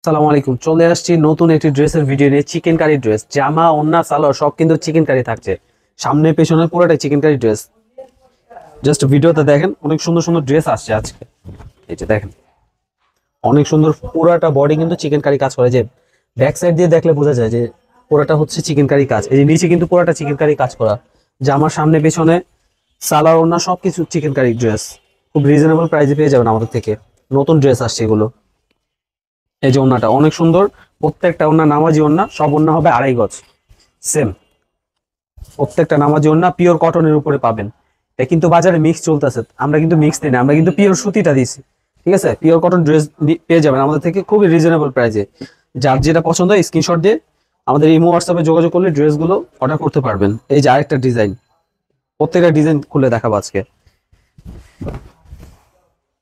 আসসালামু আলাইকুম। চলে আসছি নতুন একটি ড্রেসের ভিডিও নিয়ে। চিকেন কারি ড্রেস, জামা ওন্না সালোয়ার সব কিন্তু চিকেন কারি থাকছে। সামনে পেছনে পুরোটাই চিকেন কারি ড্রেস। জাস্ট ভিডিওতে দেখেন, অনেক সুন্দর সুন্দর ড্রেস আসছে আজকে। এই যে দেখেন, অনেক সুন্দর পুরাটা বডি কিন্তু চিকেন কারি কাজ করে। যে ব্যাক সাইড দিয়ে দেখলে বোঝা যায় যে পুরাটা হচ্ছে চিকেন কারি কাজ। এই যে নিচে কিন্তু পুরাটা চিকেন কারি কাজ করা। জামার সামনে পেছনে সালোয়ার ওন্না সবকিছু চিকেন কারি ড্রেস। খুব রিজনেবল প্রাইসে পেয়ে যাবেন আমাদের থেকে। নতুন ড্রেস আসছে এগুলো। এই যে ওন্নাটা অনেক সুন্দর, প্রত্যেকটা ওন্না নামাজি ওন্না, সব ওন্না হবে 2.5 গজ সেম। প্রত্যেকটা নামাজি ওন্না পিওর কটনের উপরে পাবেন। এটা কিন্তু বাজারে মিক্স চলতেছে, আমরা কিন্তু মিক্স দিই না, আমরা কিন্তু পিওর সুতিটা দিছি। ঠিক আছে, পিওর কটন ড্রেস পেয়ে যাবেন আমাদের থেকে খুবই রিজনেবল প্রাইসে। যার যেটা পছন্দ হয় স্ক্রিনশট দিয়ে আমাদের ইমো হোয়াটসঅ্যাপে যোগাযোগ করলে ড্রেসগুলো অর্ডার করতে পারবেন। এই যে আরেকটা ডিজাইন, প্রত্যেকটা ডিজাইন খুলে দেখাবো আজকে।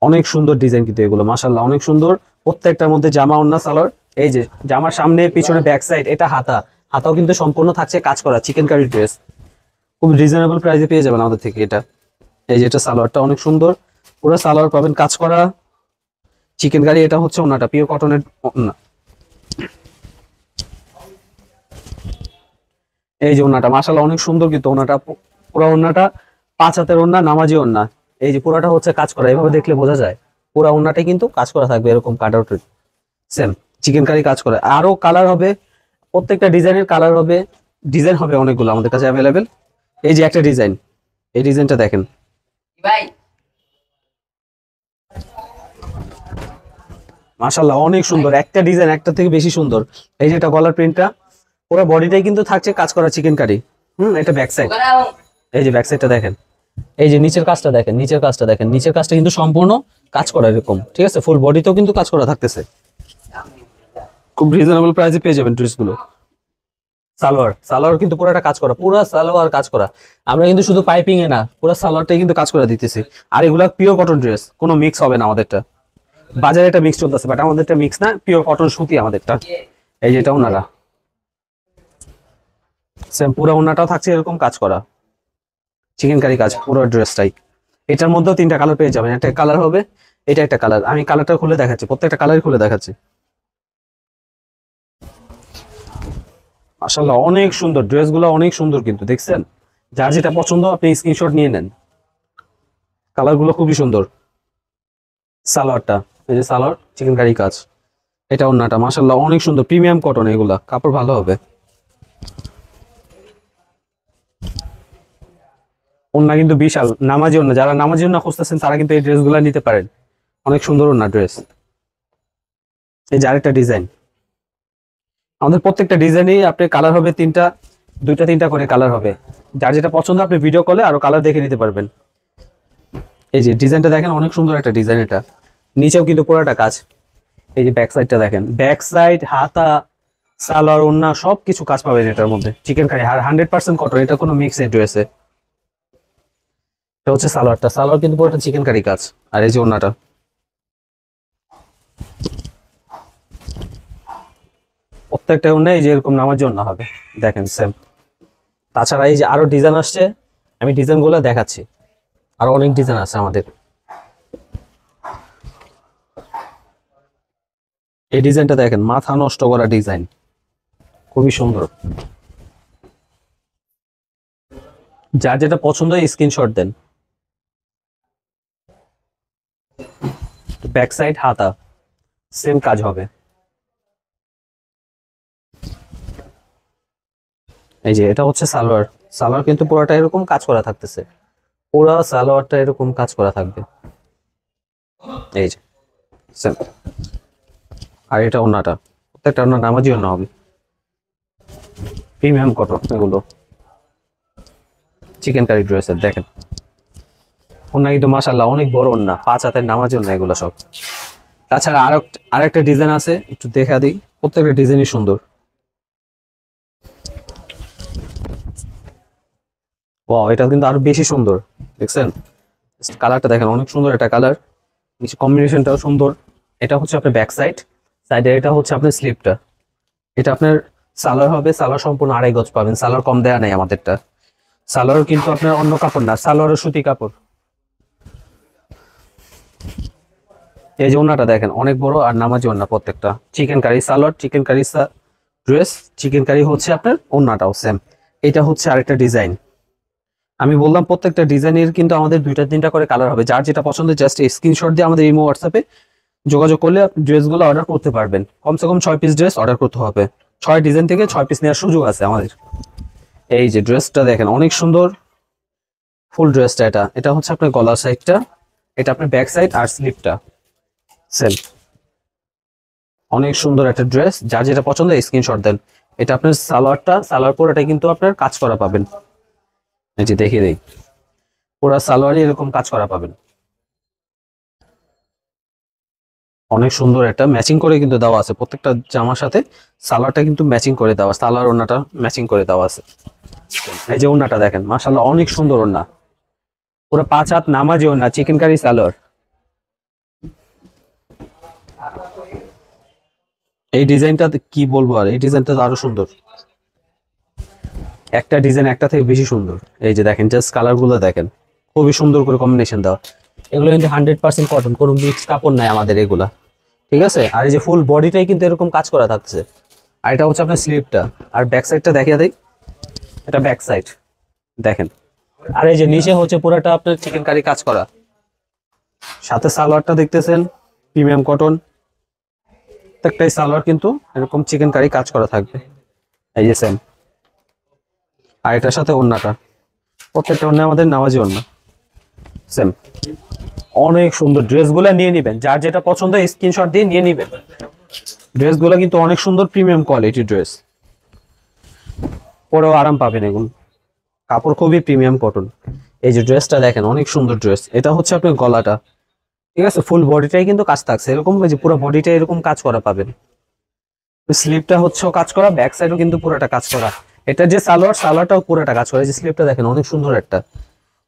অনেক সুন্দর ডিজাইন কিন্তু এগুলো, মাশাআল্লাহ অনেক সুন্দর। প্রত্যেকটার মধ্যে জামা ওন্না সালোয়ার। এই যে জামার সামনে পিছনে ব্যাক সাইড, এটা হাতাও কিন্তু সম্পূর্ণ থাকছে কাজ করা চিকেন কারি ড্রেস। খুব রিজনেবল প্রাইসে পেয়ে যাবেন আমাদের থেকে এটা। এই যে এটা সালোয়ারটা অনেক সুন্দর, পুরো সালোয়ার পাবেন কাজ করা চিকেন কারি। এটা হচ্ছে ওন্নাটা, পিওর কটনের ওন্না। এই যে ওন্নাটা মাশাআল্লাহ অনেক সুন্দর কিন্তু ওন্নাটা, পুরো ওন্নাটা 5 হাতের ওন্না, নামাজি ওন্না। এই যে পুরাটা হচ্ছে কাজ করা, এভাবে দেখলে বোঝা যায় পুরো ওন্নাটাই কিন্তু কাজ করা থাকবে এরকম cut out same chikankari কাজ করে। আরো কালার হবে, প্রত্যেকটা ডিজাইনের কালার হবে, ডিজাইন হবে অনেকগুলো আমাদের কাছে অ্যাভেলেবেল। এই যে একটা ডিজাইন, এই ডিজাইনটা দেখেন ভাই, মাশাআল্লাহ অনেক সুন্দর। একটা ডিজাইন একটা থেকে বেশি সুন্দর। এই যে এটা গলার প্রিন্টটা, পুরো বডিটাই কিন্তু থাকছে কাজ করা চিকেন কারি। এটা ব্যাক সাইড। এই যে ব্যাক সাইডটা দেখেন, এই যে নিচের কাজটা দেখেন, নিচের কাজটা দেখেন, নিচের কাজটা কিন্তু সম্পূর্ণ কাজ করা এরকম। ঠিক আছে, ফুল বডিতেও কিন্তু কাজ করা থাকতেছে। খুব রিজনেবল প্রাইসে পেয়ে যাবেন ড্রেসগুলো। সালোয়ার কিন্তু পুরোটা কাজ করা, পুরো সালোয়ার কাজ করা। আমরা কিন্তু শুধু পাইপিং এ না, পুরো সালোয়ারটাই কিন্তু কাজ করে দিতেছি। আর এগুলা পিওর কটন ড্রেস, কোনো মিক্স হবে না আমাদেরটা। বাজারে এটা মিক্স চলতেছে, বাট আমাদেরটা মিক্স না, পিওর কটন সুতি আমাদেরটা। এই যেটা ওনারা সেম পুরো ওনাটাও থাকছে এরকম কাজ করা চিকেন কারি কাজ পুরো ড্রেসটাই। এটার মধ্যেও 3টা কালার পেয়ে যাবেন। একটা কালার হবে, এটা একটা কালার। আমি কালারটা খুলে দেখাচ্ছি, প্রত্যেকটা কালারই খুলে দেখাচ্ছি। মাশাআল্লাহ অনেক সুন্দর ড্রেসগুলো, অনেক সুন্দর কিন্তু দেখছেন। যার যেটা পছন্দ আপনি স্ক্রিনশট নিয়ে নেন। কালারগুলো খুবই সুন্দর। সালোয়ারটা, এই যে সালোয়ার চিকেন কারি কাজ। এটা ওন্নাটা মাশাআল্লাহ অনেক সুন্দর, প্রিমিয়াম কটন, এগুলা কাপড় ভালো হবে। ওন্না কিন্তু বিশাল নামাজি ওন্না, যারা নামাজি ওন্না খুঁজতেছেন তারা কিন্তু এই ড্রেসগুলো নিতে পারেন। অনেক সুন্দর ওন্না ড্রেস। এই যে আরেকটা ডিজাইন, আমাদের প্রত্যেকটা ডিজাইনেই আপনার কালার হবে 3টা, 2টা 3টা করে কালার হবে। যার যেটা পছন্দ আপনি ভিডিও কলে আরো কালার দেখে নিতে পারবেন। এই যে ডিজাইনটা দেখেন, অনেক সুন্দর একটা ডিজাইন এটা। নিচেও কিন্তু পুরোটা কাজ। এই যে ব্যাক সাইডটা দেখেন, ব্যাক সাইড হাতা সালোয়ার ওন্না সবকিছু কাজ পাবেন এটার মধ্যে। চিকেন কারি আর 100% কটন, এটা কোনো মিক্স এ ড্রেসে। এটা হচ্ছে সালোয়ারটা, সালোয়ার কিন্তু পুরোটা চিকেন কারি কাজ। আর এই যে ওন্নাটা, প্রত্যেকটা ওন্না এই যে এরকম নামার জন্য হবে দেখেন সেম। তাছাড়া এই যে আরো ডিজাইন আসছে, আমি ডিজাইনগুলো দেখাচ্ছি। আরো অনেক ডিজাইন আছে আমাদের। এই ডিজাইনটা দেখেন, মাথা নষ্ট করা ডিজাইন, খুবই সুন্দর। যার যেটা পছন্দ হয় স্ক্রিনশট দেন। ব্যাক সাইড হাতা সেম কাজ হবে। এই যে এটা হচ্ছে সালোয়ার, সালোয়ার কিন্তু পুরোটা এরকম কাজ করা থাকতেছে, পুরো সালোয়ারটা এরকম কাজ করা থাকবে। এই যে সেম। আর এটা ওন্নাটা, প্রত্যেকটা ওন্না নামাজি ওন্না হবে, প্রিমিয়াম কটন এগুলো। চিকেন কারি ড্রেসের দেখেন ওন্না কিন্তু মাশাআল্লাহ অনেক বড় ওন্না, 5 হাতের নামাজি ওন্না এগুলো সব। তাছাড়া আরেকটা ডিজাইন আছে, একটু দেখা দিই। প্রত্যেকটা ডিজাইনই সুন্দর। ওয়াও, এটা কিন্তু আরো বেশি সুন্দর দেখছেন। কালারটা দেখেন, অনেক সুন্দর একটা কালার, নিচে কম্বিনেশনটাও সুন্দর। এটা হচ্ছে আপনার ব্যাক সাইড, সাইডে এটা হচ্ছে আপনার স্লিপটা। এটা আপনার সালোয়ার হবে, সালোয়ার সম্পূর্ণ 2.5 গজ পাবেন। সালোয়ার কম দেয়া নাই আমাদেরটা। সালোয়ার কিন্তু আপনার অন্য কাপড় না, সালোয়ারের সুতি কাপড়। এই যে ওন্নাটা দেখেন অনেক বড় আর নামাজি ওন্না প্রত্যেকটা। Chikankari salwar, chikankari dress, chikankari হচ্ছে আপনার ওন্নাটাও সেম। এটা হচ্ছে আরেকটা ডিজাইন। আমি বললাম প্রত্যেকটা ডিজাইনের কিন্তু আমাদের 2-3টা করে কালার হবে। যার যেটা পছন্দ জাস্ট স্ক্রিনশট দিয়ে আমাদের ইমো হোয়াটসঅ্যাপে যোগাযোগ করলে ড্রেসগুলো অর্ডার করতে পারবেন। কমসে কম 6 পিস ড্রেস অর্ডার করতে হবে। 6 ডিজাইন থেকে 6 পিস নেওয়ার সুযোগ আছে আমাদের। এই যে ড্রেসটা দেখেন অনেক সুন্দর ফুল ড্রেসটা। এটা হচ্ছে আপনার গলার সাইডটা, এটা আপনার ব্যাক সাইড আর স্লিপটা সেম। অনেক সুন্দর একটা ড্রেস, যার যেটা পছন্দ স্ক্রিনশট দেন। এটা আপনার সালোয়ার পুরোটা কিন্তু আপনার কাজ করা পাবেন। এই যে দেখিয়ে দেই, পুরো সালোয়ারে এরকম কাজ করা পাবেন। অনেক সুন্দর একটা ম্যাচিং করে কিন্তু দেওয়া আছে প্রত্যেকটা জামার সাথে। সালোয়ারটা কিন্তু ম্যাচিং করে দেওয়া, সালোয়ার ওন্নাটা ম্যাচিং করে দেওয়া আছে। এই যে ওন্নাটা দেখেন মাশাআল্লাহ অনেক সুন্দর ওন্না, পুরো 5 হাত নামাজি ওন্না, চিকেন কারি সালোয়ার। এই ডিজাইনটা কি বলবো, আর এই ডিজাইনটা আরো সুন্দর। একটা ডিজাইন একটা থেকে বেশি সুন্দর। এই যে দেখেন জাস্ট কালার গুলো দেখেন, খুবই সুন্দর করে কম্বিনেশন দেওয়া। এগুলো কিন্তু 100% কটন, কোনো মিক্স কাপড় নাই আমাদের এগুলা, ঠিক আছে। আর এই যে ফুল বডিটাই কিন্তু এরকম কাজ করা থাকছে। আর এটা হচ্ছে আপনার স্লিভটা, আর ব্যাক সাইডটা দেখিয়ে দেই। এটা ব্যাক সাইড দেখেন। আর এই যে নিচে হচ্ছে পুরোটা আপনার চিকেন কারি কাজ করা, সাথে সালোয়ারটা দেখতেছেন প্রিমিয়াম কটন। প্রত্যেকটাই সালোয়ার কিন্তু এরকম চিকেন কারি কাজ করা থাকবে। এই যে সেম। আর এটার সাথে ওন্নাটা, প্রত্যেকটা ওন্না আমাদের নামাজি ওন্না সেম। অনেক সুন্দর ড্রেসগুলো নিয়ে নেবেন, যার যেটা পছন্দ স্ক্রিনশট দিয়ে নিয়ে নেবেন। ড্রেসগুলো কিন্তু অনেক সুন্দর প্রিমিয়াম কোয়ালিটির ড্রেস, পরেও আরাম পাবেন। এগুলো কাপড় খুবই প্রিমিয়াম কটন। এই যে ড্রেসটা দেখেন অনেক সুন্দর ড্রেস। এটা হচ্ছে আপনার গলাটা, ঠিক আছে। ফুল বডিটাই কিন্তু কাজ থাকছে এরকম, যে পুরো বডিটা এরকম কাজ করা পাবেন। স্লিভটা হচ্ছে কাজ করা, ব্যাক সাইডও কিন্তু পুরোটা কাজ করা। এটা যে সালোয়ারটাও পুরোটা কাজ করা। এই যে স্লিভটা দেখেন অনেক সুন্দর একটা,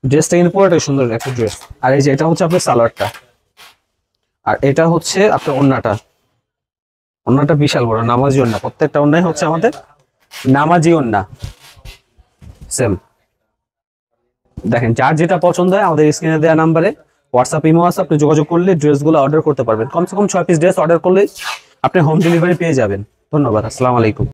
ড্রেসটা কিন্তু পুরোটাই সুন্দর একটা ড্রেস। আর এই যে এটা হচ্ছে আপনার সালোয়ারটা, আর এটা হচ্ছে আপনার ওন্নাটা। ওন্নাটা বিশাল বড় নামাজি ওন্না, প্রত্যেকটা ওন্নাই হচ্ছে আমাদের নামাজি ওন্না সেম। দেখেন যার যেটা পছন্দ হয় আমাদের স্ক্রিনে দেওয়া নাম্বারে হোয়াটসঅ্যাপ ইমো আছে, আপনি যোগাযোগ করলে ড্রেসগুলো অর্ডার করতে পারবেন। কমসে কম 6 পিস ড্রেস অর্ডার করলে আপনি হোম ডেলিভারি পেয়ে যাবেন। ধন্যবাদ, আসসালামু আলাইকুম।